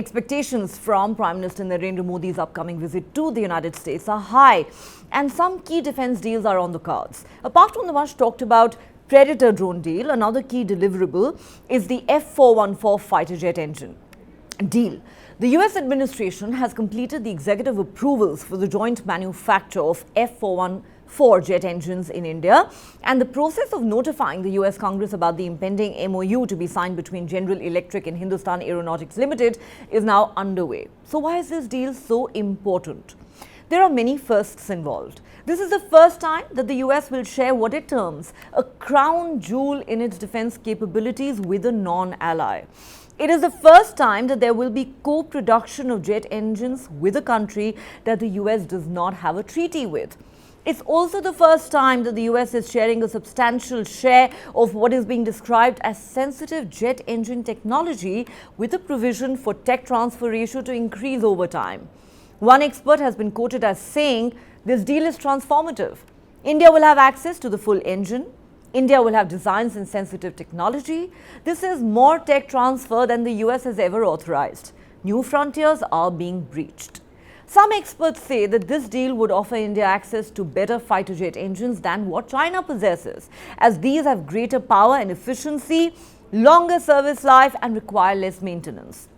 Expectations from Prime Minister Narendra Modi's upcoming visit to the United States are high, and some key defense deals are on the cards. Apart from the much talked about Predator drone deal, another key deliverable is the F-414 fighter jet engine deal. The US administration has completed the executive approvals for the joint manufacture of F-414 jet engines in India, and the process of notifying the US Congress about the impending MOU to be signed between General Electric and Hindustan Aeronautics Limited is now underway. So why is this deal so important? There are many firsts involved. This is the first time that the US will share what it terms a crown jewel in its defense capabilities with a non-ally. It is the first time that there will be co-production of jet engines with a country that the US does not have a treaty with. It's also the first time that the US is sharing a substantial share of what is being described as sensitive jet engine technology, with a provision for tech transfer ratio to increase over time. One expert has been quoted as saying, "This deal is transformative. India will have access to the full engine. India will have designs and sensitive technology. This is more tech transfer than the US has ever authorized. New frontiers are being breached." Some experts say that this deal would offer India access to better fighter jet engines than what China possesses, as these have greater power and efficiency, longer service life, and require less maintenance.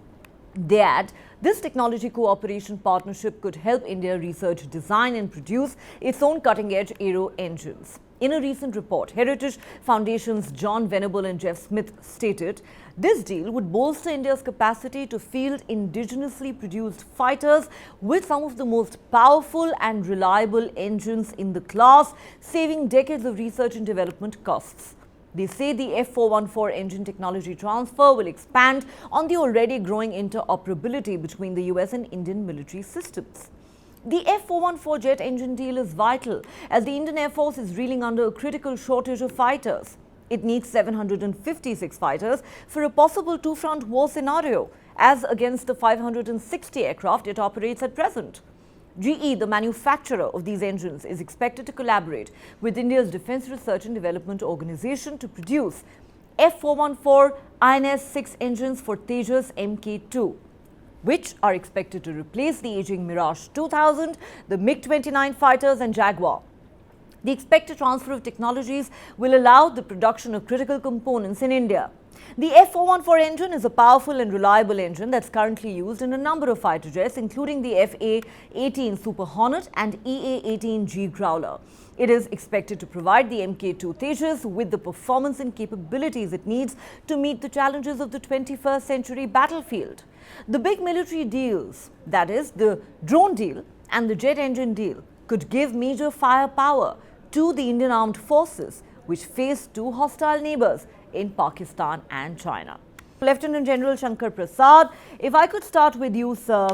They add, this technology cooperation partnership could help India research, design, and produce its own cutting-edge aero engines. In a recent report, Heritage Foundation's John Venable and Jeff Smith stated, this deal would bolster India's capacity to field indigenously produced fighters with some of the most powerful and reliable engines in the class, saving decades of research and development costs. They say the F-414 engine technology transfer will expand on the already growing interoperability between the US and Indian military systems. The F-414 jet engine deal is vital as the Indian Air Force is reeling under a critical shortage of fighters. It needs 756 fighters for a possible two-front war scenario, as against the 560 aircraft it operates at present. GE, the manufacturer of these engines, is expected to collaborate with India's Defence Research and Development Organisation to produce F-414 INS-6 engines for Tejas Mk2, which are expected to replace the aging Mirage 2000, the MiG-29 fighters and Jaguar. The expected transfer of technologies will allow the production of critical components in India. The F-414 engine is a powerful and reliable engine that's currently used in a number of fighter jets, including the FA-18 Super Hornet and EA-18G Growler. It is expected to provide the Mk2 Tejas with the performance and capabilities it needs to meet the challenges of the 21st century battlefield. The big military deals, that is, the drone deal and the jet engine deal, could give major firepower to the Indian armed forces, which face two hostile neighbours in Pakistan and China. Lieutenant General Shankar Prasad, if I could start with you, sir.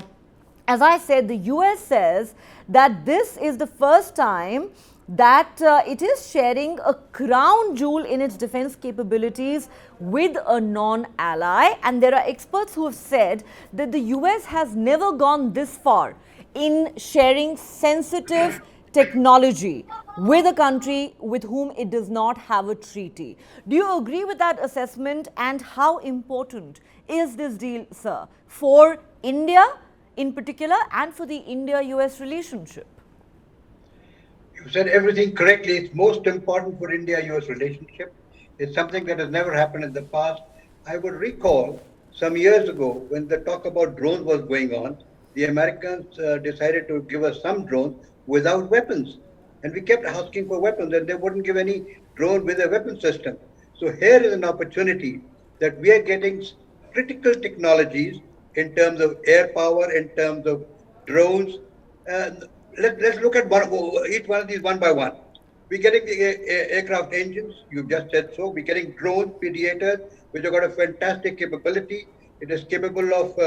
As I said, the US says that this is the first time that it is sharing a crown jewel in its defense capabilities with a non-ally, and there are experts who have said that the US has never gone this far in sharing sensitive technology with a country with whom it does not have a treaty. Do you agree with that assessment, and how important is this deal, sir, for India in particular and for the India-US relationship? You said everything correctly. It's most important for India-US relationship. It's something that has never happened in the past. I would recall some years ago when the talk about drones was going on, the Americans decided to give us some drones without weapons. And we kept asking for weapons, and they wouldn't give any drone with a weapon system. So here is an opportunity that we are getting critical technologies in terms of air power, in terms of drones. Let's look at each one of these one by one. We're getting the aircraft engines, you just said so. We're getting drones, Predators, which have got a fantastic capability. It is capable of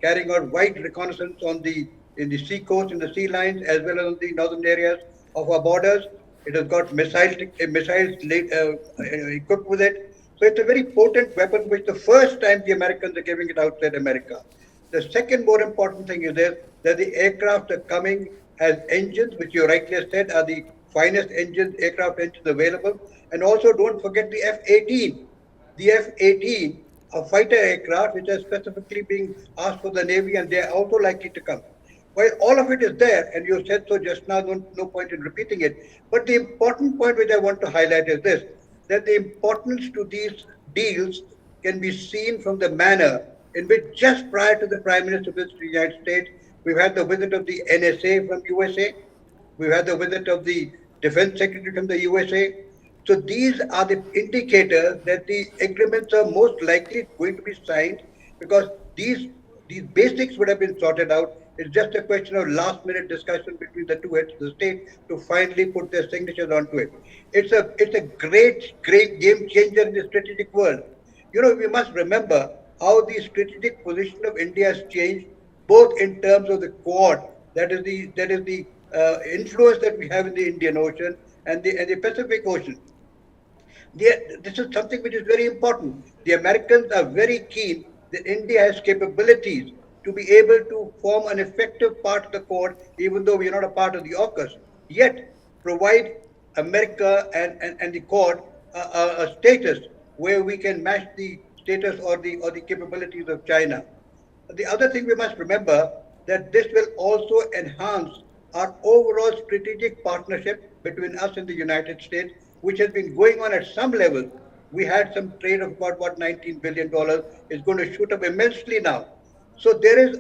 carrying out wide reconnaissance in the sea coast, in the sea lines, as well as in the northern areas of our borders. It has got missiles equipped with it. So it's a very potent weapon, which the first time the Americans are giving it outside America. The second more important thing is this, that the aircraft are coming as engines, which you rightly said are the finest engines, aircraft engines available. And also don't forget the F-18. The F-18 fighter aircraft which are specifically being asked for the Navy, and they are also likely to come. Well, all of it is there, and you said so just now, no point in repeating it. But the important point which I want to highlight is this, that the importance to these deals can be seen from the manner in which just prior to the Prime Minister visit to the United States, we've had the visit of the NSA from USA, we've had the visit of the Defense Secretary from the USA. So these are the indicators that the agreements are most likely going to be signed, because these basics would have been sorted out. It's just a question of last minute discussion between the two heads of the state to finally put their signatures onto it. It's a great game changer in the strategic world. We must remember how the strategic position of India has changed, both in terms of the Quad, that is the influence that we have in the Indian Ocean and the Pacific Ocean. This is something which is very important. The Americans are very keen that India has capabilities to be able to form an effective part of the Quad, even though we are not a part of the AUKUS, yet provide America and the Quad a status where we can match the status or the capabilities of China. The other thing we must remember, that this will also enhance our overall strategic partnership between us and the United States, which has been going on at some level. We had some trade of about what $19 billion is going to shoot up immensely now. So there is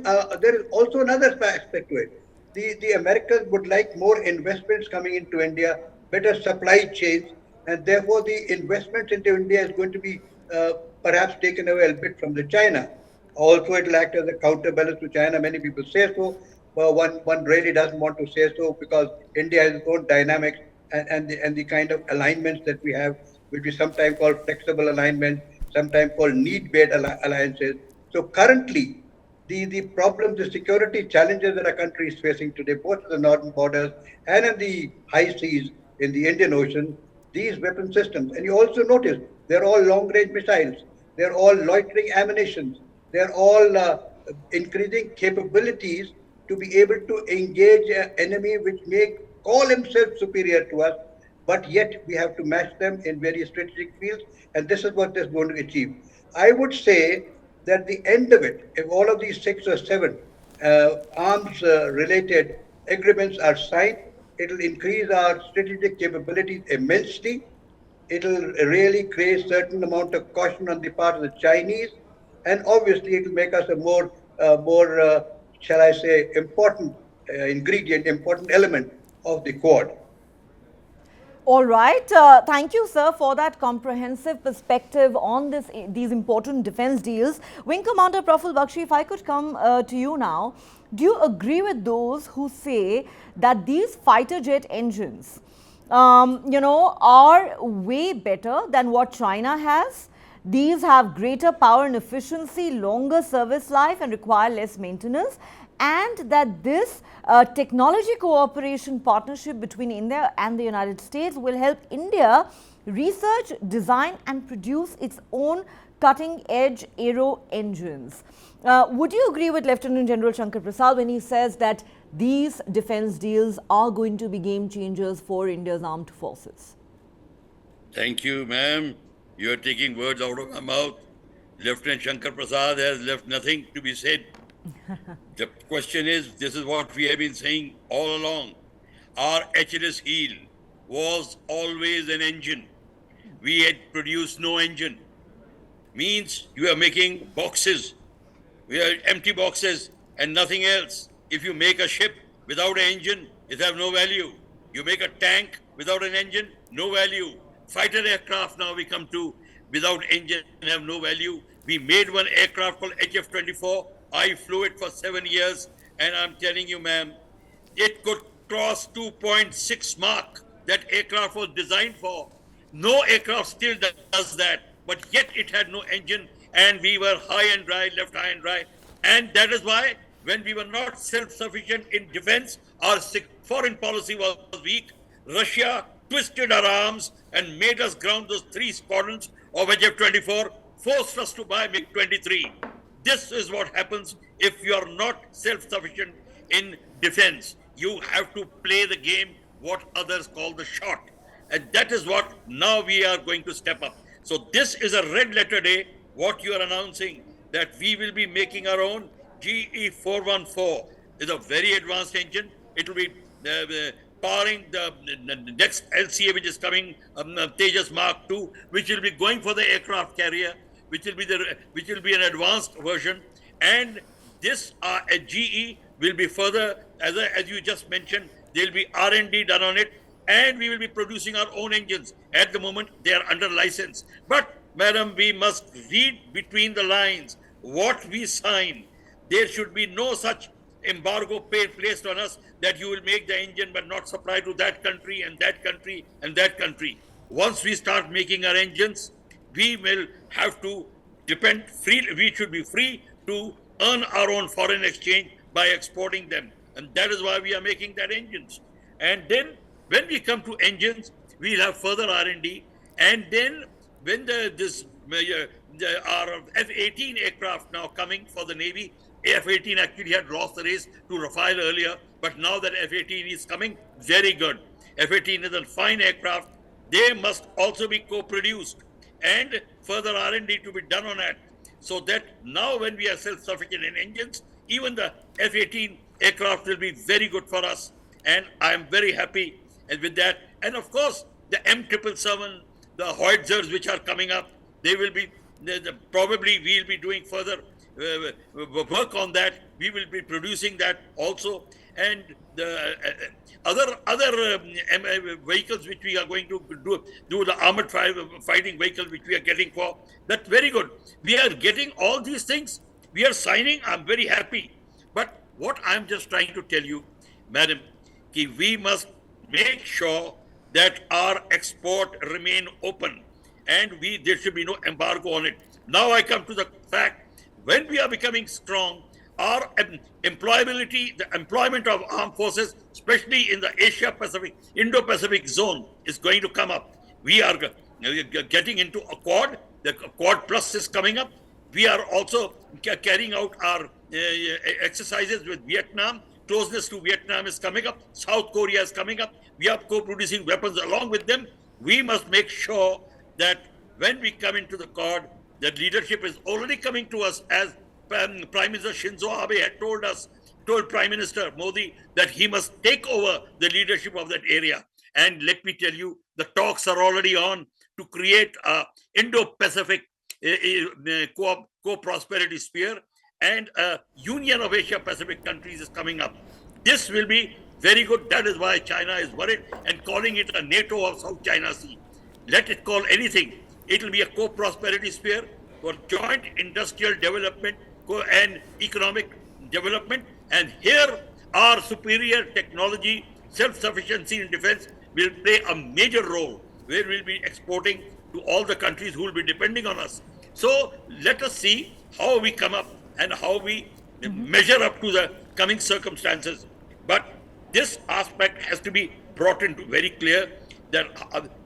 also another aspect to it. The Americans would like more investments coming into India, better supply chains, and therefore the investments into India is going to be perhaps taken away a bit from the China. Also, it will act as a counterbalance to China. Many people say so, but one really doesn't want to say so, because India has its own dynamics and the kind of alignments that we have, which we sometimes call flexible alignments, sometimes called need-based alliances. So currently, the problems, the security challenges that our country is facing today, both at the northern borders and in the high seas in the Indian Ocean, these weapon systems, and you also notice they're all long-range missiles, they're all loitering ammunitions, they're all increasing capabilities to be able to engage an enemy which may call himself superior to us, but yet we have to match them in various strategic fields, and this is what they're going to achieve. I would say that the end of it, if all of these six or seven arms related agreements are signed, it will increase our strategic capabilities immensely. It will really create certain amount of caution on the part of the Chinese, and obviously it will make us a more, shall I say, important important element of the Quad. All right. Thank you, sir, for that comprehensive perspective on these important defense deals. Wing Commander Praful Bakshi, if I could come to you now, do you agree with those who say that these fighter jet engines, are way better than what China has? These have greater power and efficiency, longer service life, and require less maintenance, and that this technology cooperation partnership between India and the United States will help India research, design and produce its own cutting edge aero engines. Would you agree with Lieutenant General Shankar Prasad when he says that these defense deals are going to be game changers for India's armed forces? Thank you, ma'am. You are taking words out of my mouth. Lieutenant Shankar Prasad has left nothing to be said. The question is, this is what we have been saying all along. Our HLS heel was always an engine. We had produced no engine. Means you are making boxes. We are empty boxes and nothing else. If you make a ship without an engine, it has no value. You make a tank without an engine, no value. Fighter aircraft now we come to without engine have no value. We made one aircraft called HF-24. I flew it for 7 years, and I'm telling you, ma'am, it could cross 2.6 Mach. That aircraft was designed for. No aircraft still does that, but yet it had no engine, and we were high and dry, left high and dry. And that is why, when we were not self-sufficient in defense, our foreign policy was weak. Russia twisted our arms and made us ground those 3 squadrons of HF-24, forced us to buy MiG-23. This is what happens if you are not self-sufficient in defense. You have to play the game what others call the shot. And that is what now we are going to step up. So this is a red letter day. what you are announcing, that we will be making our own GE 414 is a very advanced engine. It will be powering the next LCA, which is coming, Tejas Mark II, which will be going for the aircraft carrier, which will be an advanced version. And this GE will be further, as you just mentioned, there will be R&D done on it, and we will be producing our own engines. At the moment, they are under license. But, madam, we must read between the lines what we sign. There should be no such embargo placed on us that you will make the engine but not supply to that country and that country and that country. Once we start making our engines, we will have to depend free. We should be free to earn our own foreign exchange by exporting them, and that is why we are making that engines. And then when we come to engines, we'll have further R&D, and then when our F-18 aircraft now coming for the Navy. F-18 actually had lost the race to Rafale earlier, but now that F-18 is coming, very good. F-18 is a fine aircraft. They must also be co-produced and further R&D to be done on that, so that now when we are self-sufficient in engines, even the F-18 aircraft will be very good for us. And I am very happy with that. And of course, the M777, the Howitzers which are coming up, they will be, probably we'll be doing further work on that. We will be producing that also. And the other vehicles which we are going to do the armored fighting vehicle which we are getting for, that's very good. We are getting all these things. We are signing. I'm very happy. But what I'm just trying to tell you, madam, we must make sure that our export remain open, and there should be no embargo on it. Now I come to the fact, when we are becoming strong, our employability, the employment of armed forces, especially in the Asia-Pacific, Indo-Pacific zone, is going to come up. We are getting into a Quad. The Quad Plus is coming up. We are also carrying out our exercises with Vietnam. Closeness to Vietnam is coming up. South Korea is coming up. We are co-producing weapons along with them. We must make sure that when we come into the Quad, the leadership is already coming to us, as Prime Minister Shinzo Abe had told Prime Minister Modi that he must take over the leadership of that area. And let me tell you, the talks are already on to create a Indo-Pacific co-prosperity sphere, and a Union of Asia-Pacific countries is coming up. This will be very good. That is why China is worried and calling it a NATO of South China Sea. Let it call anything. It will be a co-prosperity sphere for joint industrial development and economic development. And here, our superior technology, self-sufficiency in defense will play a major role, where we'll be exporting to all the countries who will be depending on us. So let us see how we come up and how we measure up to the coming circumstances. But this aspect has to be brought into very clear, that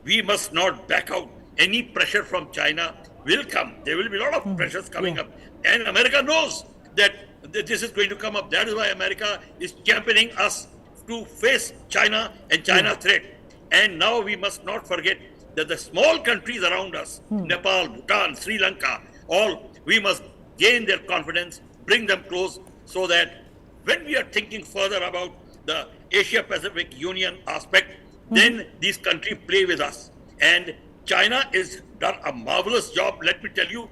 we must not back out. Any pressure from China will come. There will be a lot of pressures coming up. And America knows that this is going to come up. That is why America is championing us to face China and China threat. And now we must not forget that the small countries around us, Nepal, Bhutan, Sri Lanka, all, we must gain their confidence, bring them close, so that when we are thinking further about the Asia-Pacific Union aspect, then these countries play with us. And China has done a marvelous job, let me tell you,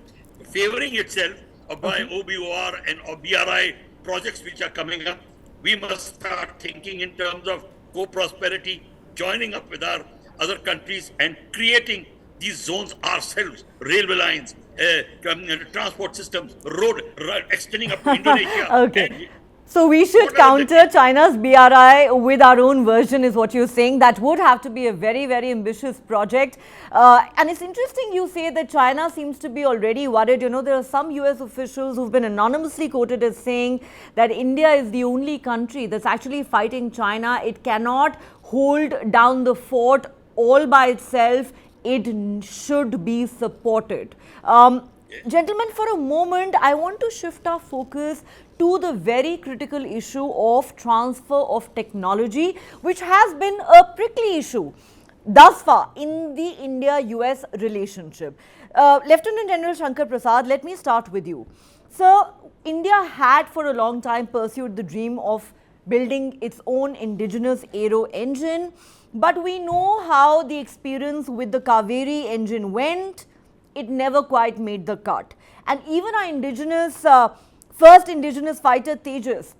favoring itself by OBOR and BRI projects which are coming up. We must start thinking in terms of co-prosperity, joining up with our other countries and creating these zones ourselves, railway lines, transport systems, road extending up to Indonesia. Okay. So we should counter China's BRI with our own version, is what you're saying. That would have to be a very, very ambitious project. And it's interesting you say that China seems to be already worried. You know, there are some US officials who've been anonymously quoted as saying that India is the only country that's actually fighting China. It cannot hold down the fort all by itself. It should be supported. Gentlemen, for a moment, I want to shift our focus to the very critical issue of transfer of technology, which has been a prickly issue. thus far in the India-US relationship. Lieutenant General Shankar Prasad, let me start with you. Sir, India had for a long time pursued the dream of building its own indigenous aero engine, but we know how the experience with the Kaveri engine went. It never quite made the cut. And even our first indigenous fighter Tejas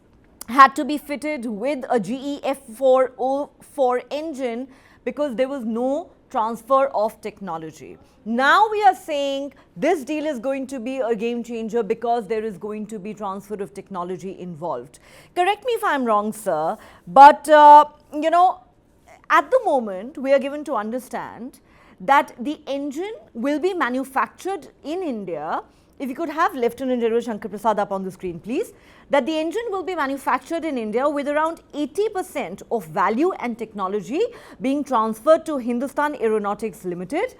had to be fitted with a GE F404 engine because there was no transfer of technology. Now we are saying this deal is going to be a game changer because there is going to be transfer of technology involved. Correct me if I'm wrong, sir, but at the moment we are given to understand that the engine will be manufactured in India. If you could have Lieutenant General Shankar Prasad up on the screen, please. That the engine will be manufactured in India with around 80% of value and technology being transferred to Hindustan Aeronautics Limited.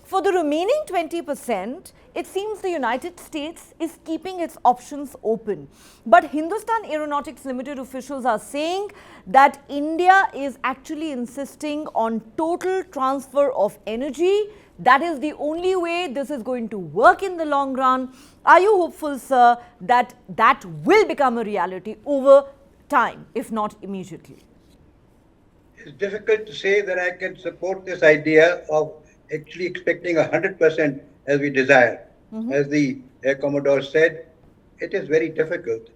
For the remaining 20%, it seems the United States is keeping its options open. But Hindustan Aeronautics Limited officials are saying that India is actually insisting on total transfer of energy. That is the only way this is going to work in the long run. Are you hopeful, sir, that that will become a reality over time, if not immediately? It's difficult to say that I can support this idea of actually expecting 100% as we desire. As the Air Commodore said, it is very difficult.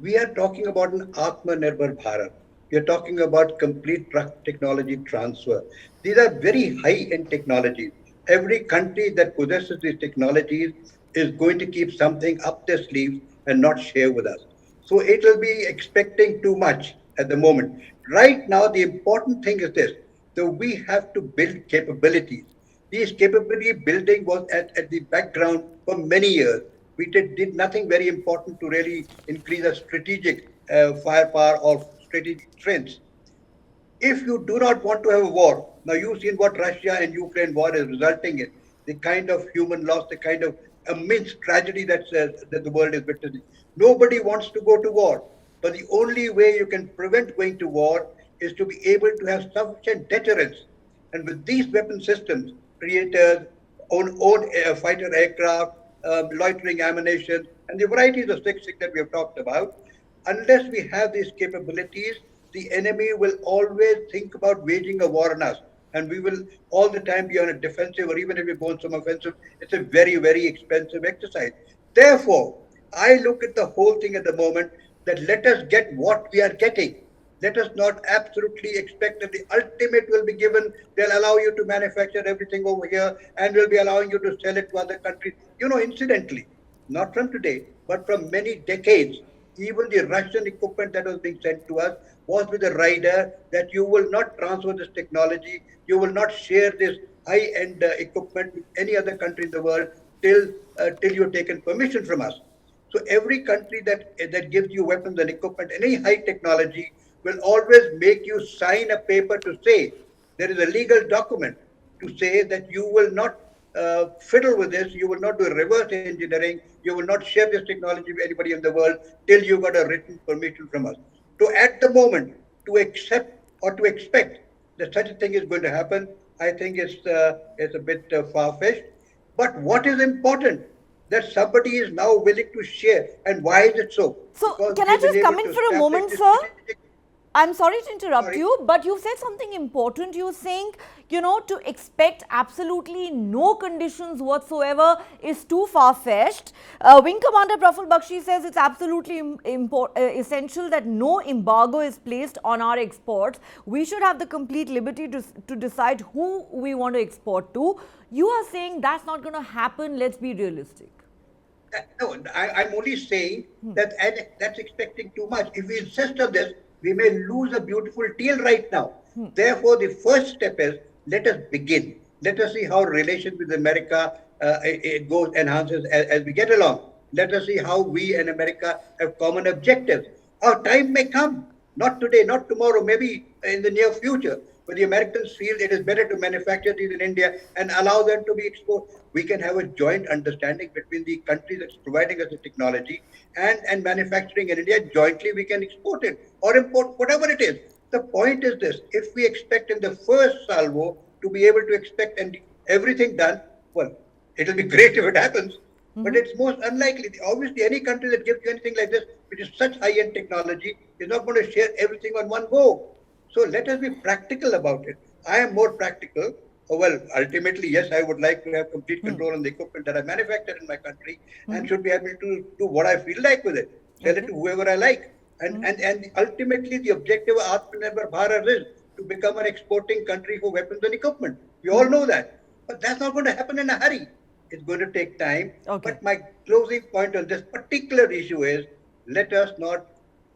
We are talking about an Atmanirbhar Bharat. We are talking about complete technology transfer. These are very high-end technologies. Every country that possesses these technologies is going to keep something up their sleeves and not share with us. So it will be expecting too much at the moment. Right now, the important thing is this. So we have to build capabilities. These capability building was at the background for many years. We did nothing very important to really increase our strategic firepower or strategic strengths. If you do not want to have a war, now you've seen what Russia and Ukraine war is resulting in, the kind of human loss, the kind of immense tragedy that the world is witnessing. Nobody wants to go to war, but the only way you can prevent going to war is to be able to have sufficient deterrence. And with these weapon systems, Predators, own fighter aircraft, loitering ammunition, and the varieties of things that we have talked about, unless we have these capabilities, the enemy will always think about waging a war on us. And we will all the time be on a defensive, or even if we go on some offensive, it's a very, very expensive exercise. Therefore, I look at the whole thing at the moment that let us get what we are getting. Let us not absolutely expect that the ultimate will be given. They'll allow you to manufacture everything over here and will be allowing you to sell it to other countries. Incidentally, not from today, but from many decades, even the Russian equipment that was being sent to us was with a rider that you will not transfer this technology, you will not share this high-end equipment with any other country in the world till you've taken permission from us. So every country that gives you weapons and equipment, any high technology, will always make you sign a paper to say there is a legal document to say that you will not fiddle with this, you will not do reverse engineering, you will not share this technology with anybody in the world till you got a written permission from us. So at the moment, to accept or to expect that such a thing is going to happen, I think it's a bit far-fetched. But what is important? That somebody is now willing to share. And why is it so? So, Because can we I have been just come able in to for a establish moment, this sir? strategic. I'm sorry to interrupt Sorry. you, but you said something important. You're saying, to expect absolutely no conditions whatsoever is too far-fetched. Wing Commander Praful Bakshi says it's absolutely essential that no embargo is placed on our exports. We should have the complete liberty to decide who we want to export to. You are saying that's not going to happen. Let's be realistic. No, I'm only saying that that's expecting too much. If we insist on this, we may lose a beautiful deal right now. Therefore, the first step is let us begin. Let us see how relations with America it goes enhances as we get along. Let us see how we and America have common objectives. Our time may come, not today, not tomorrow, maybe in the near future. But the Americans feel it is better to manufacture these in India and allow them to be exported. We can have a joint understanding between the country that's providing us the technology and manufacturing in India. Jointly, we can export it or import whatever it is. The point is this: if we expect in the first salvo to be able to expect and everything done. Well, it'll be great if it happens, but it's most unlikely. Obviously, any country that gives you anything like this, which is such high-end technology, is not going to share everything on one go. So let us be practical about it. I am more practical. Well, ultimately, yes, I would like to have complete control on the equipment that I manufacture in my country and should be able to do what I feel like with it, sell it to whoever I like. And ultimately, the objective of Atmanirbhar Bharat is to become an exporting country for weapons and equipment. We all know that. But that's not going to happen in a hurry. It's going to take time. Okay. But my closing point on this particular issue is let us not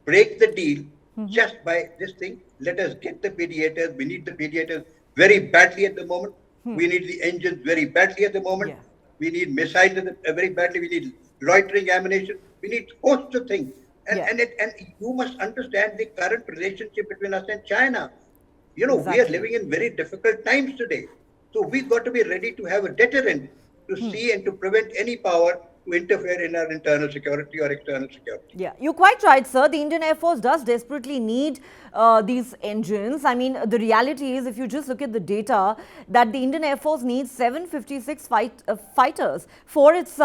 break the deal just by this thing. Let us get the mediators. We need the mediators very badly at the moment. We need the engines very badly at the moment. Yeah. We need missiles very badly. We need loitering ammunition. We need hosts of things. And, Yeah. and you must understand the current relationship between us and China. We are Exactly. living in very difficult times today. So we've got to be ready to have a deterrent to see and to prevent any power to interfere in our internal security or external security. Yeah, you're quite right, sir. The Indian Air Force does desperately need these engines. I mean, the reality is, if you just look at the data, that the Indian Air Force needs 756 fighters for its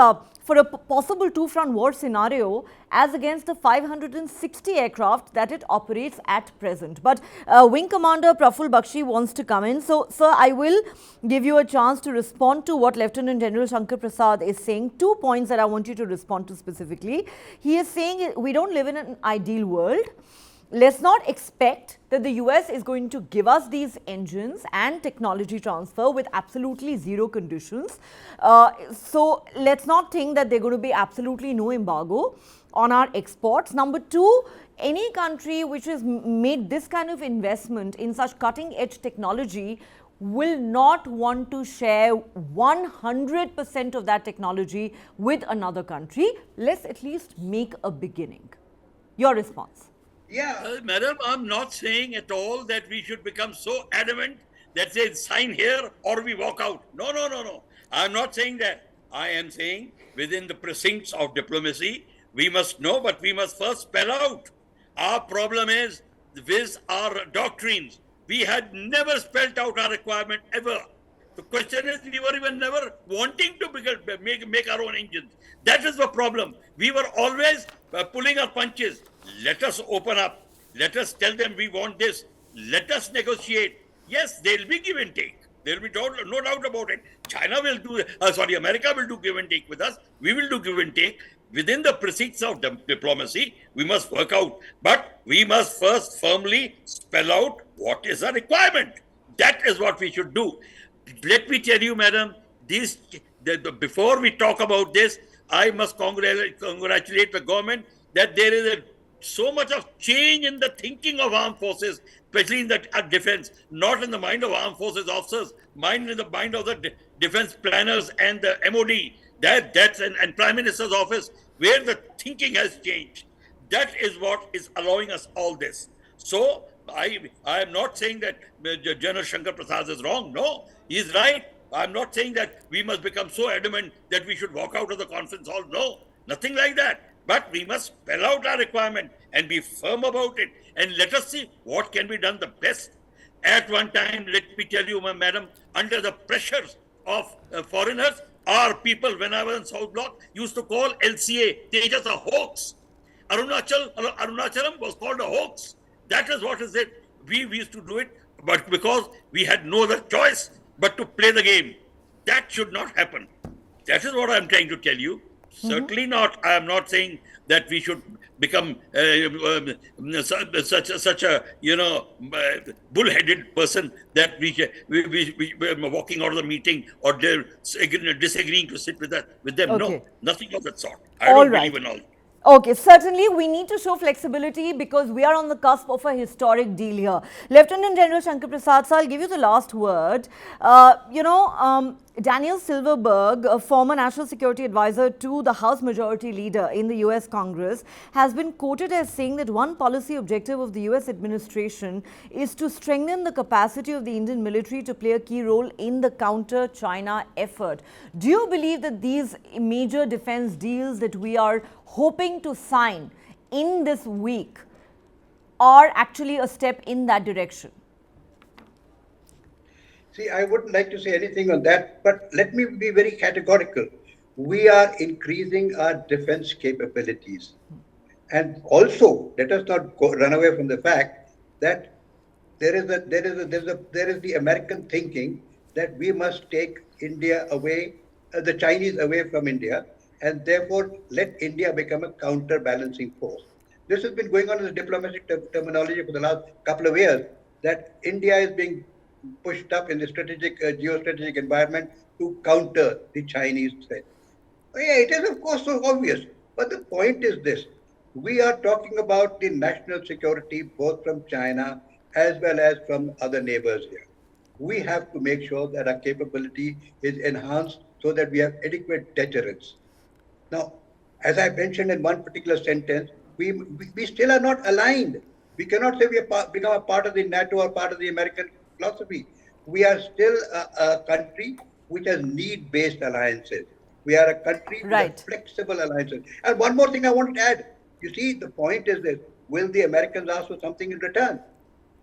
for a possible two-front war scenario, as against the 560 aircraft that it operates at present. But Wing Commander Praful Bakshi wants to come in. So, sir, I will give you a chance to respond to what Lieutenant General Shankar Prasad is saying. 2 points that I want you to respond to specifically. He is saying we don't live in an ideal world. Let's not expect that the US is going to give us these engines and technology transfer with absolutely zero conditions. So let's not think that they're going to be absolutely no embargo on our exports. Number two, any country which has made this kind of investment in such cutting edge technology will not want to share 100% of that technology with another country. Let's at least make a beginning. Your response? Yeah. Madam, I'm not saying at all that we should become so adamant that says sign here or we walk out. No, no, no, no. I'm not saying that. I am saying within the precincts of diplomacy, we must know, but we must first spell out. Our problem is with our doctrines. We had never spelled out our requirement ever. The question is, we were even never wanting to make our own engines. That is the problem. We were always pulling our punches. Let us open up. Let us tell them we want this. Let us negotiate. Yes, there will be give and take. There will be no doubt about it. China will do, America will do give and take with us. We will do give and take. Within the precincts of diplomacy, we must work out. But we must first firmly spell out what is the requirement. That is what we should do. Let me tell you, madam, before we talk about this, I must congratulate the government that there is so much of change in the thinking of armed forces, especially in the defense, not in the mind of armed forces officers, in the mind of the defense planners and the MOD, and Prime Minister's office, where the thinking has changed. That is what is allowing us all this. So I am not saying that General Shankar Prasad is wrong. No, he is right. I'm not saying that we must become so adamant that we should walk out of the conference hall. No, nothing like that. But we must spell out our requirement and be firm about it. And let us see what can be done the best. At one time, let me tell you, madam, under the pressures of foreigners, our people, when I was in South Block, used to call LCA Tejas a hoax. Arunachalam was called a hoax. That is what is it. We used to do it, but because we had no other choice but to play the game. That should not happen. That is what I'm trying to tell you. Certainly not. I am not saying that we should become such a bullheaded person that we walking out of the meeting or disagreeing to sit with them. Okay. No, nothing of that sort. I don't believe in all. Okay, certainly we need to show flexibility because we are on the cusp of a historic deal here. Lieutenant General Shankar Prasad, sir, I'll give you the last word. Daniel Silverberg, a former National Security Advisor to the House Majority Leader in the US Congress, has been quoted as saying that one policy objective of the US administration is to strengthen the capacity of the Indian military to play a key role in the counter-China effort. Do you believe that these major defense deals that we are hoping to sign in this week are actually a step in that direction? See, I wouldn't like to say anything on that, but let me be very categorical. We are increasing our defense capabilities. And also, let us not run away from the fact that there is the American thinking that we must take India away, the Chinese away from India, and therefore let India become a counterbalancing force. This has been going on in the diplomatic terminology for the last couple of years. That India is being pushed up in the strategic, geostrategic environment to counter the Chinese threat. Yeah, it is of course so obvious. But the point is this. We are talking about the national security both from China as well as from other neighbors here. We have to make sure that our capability is enhanced so that we have adequate deterrence. Now, as I mentioned in one particular sentence, we still are not aligned. We cannot say we are become a part of the NATO or part of the American philosophy. We are still a country which has need-based alliances. We are a country which has Right. flexible alliances. And one more thing I want to add. You see, the point is this: will the Americans ask for something in return?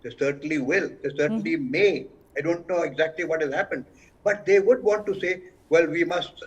They certainly will. They certainly may. I don't know exactly what has happened, but they would want to say, "Well, we must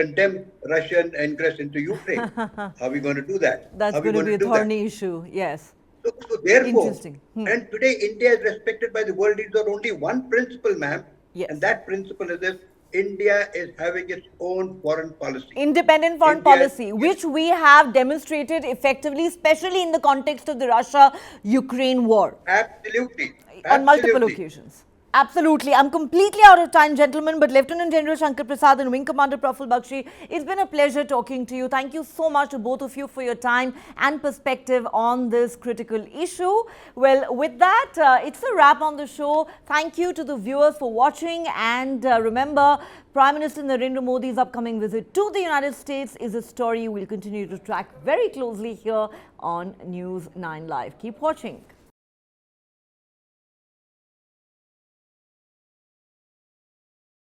condemn Russian ingress into Ukraine." How are we going to do that? That's How are we going to going be to a do that? thorny issue. Yes. So therefore, Interesting. and today India is respected by the world leaders on only one principle, ma'am, and Yes. that principle is this: India is having its own foreign policy. Independent foreign India policy, is which we have demonstrated effectively, especially in the context of the Russia-Ukraine war absolutely, on multiple absolutely. occasions. Absolutely. I'm completely out of time, gentlemen, but Lieutenant General Shankar Prasad and Wing Commander Praful Bakshi, it's been a pleasure talking to you. Thank you so much to both of you for your time and perspective on this critical issue. Well, with that, it's a wrap on the show. Thank you to the viewers for watching. And remember, Prime Minister Narendra Modi's upcoming visit to the United States is a story we'll continue to track very closely here on News 9 Live. Keep watching.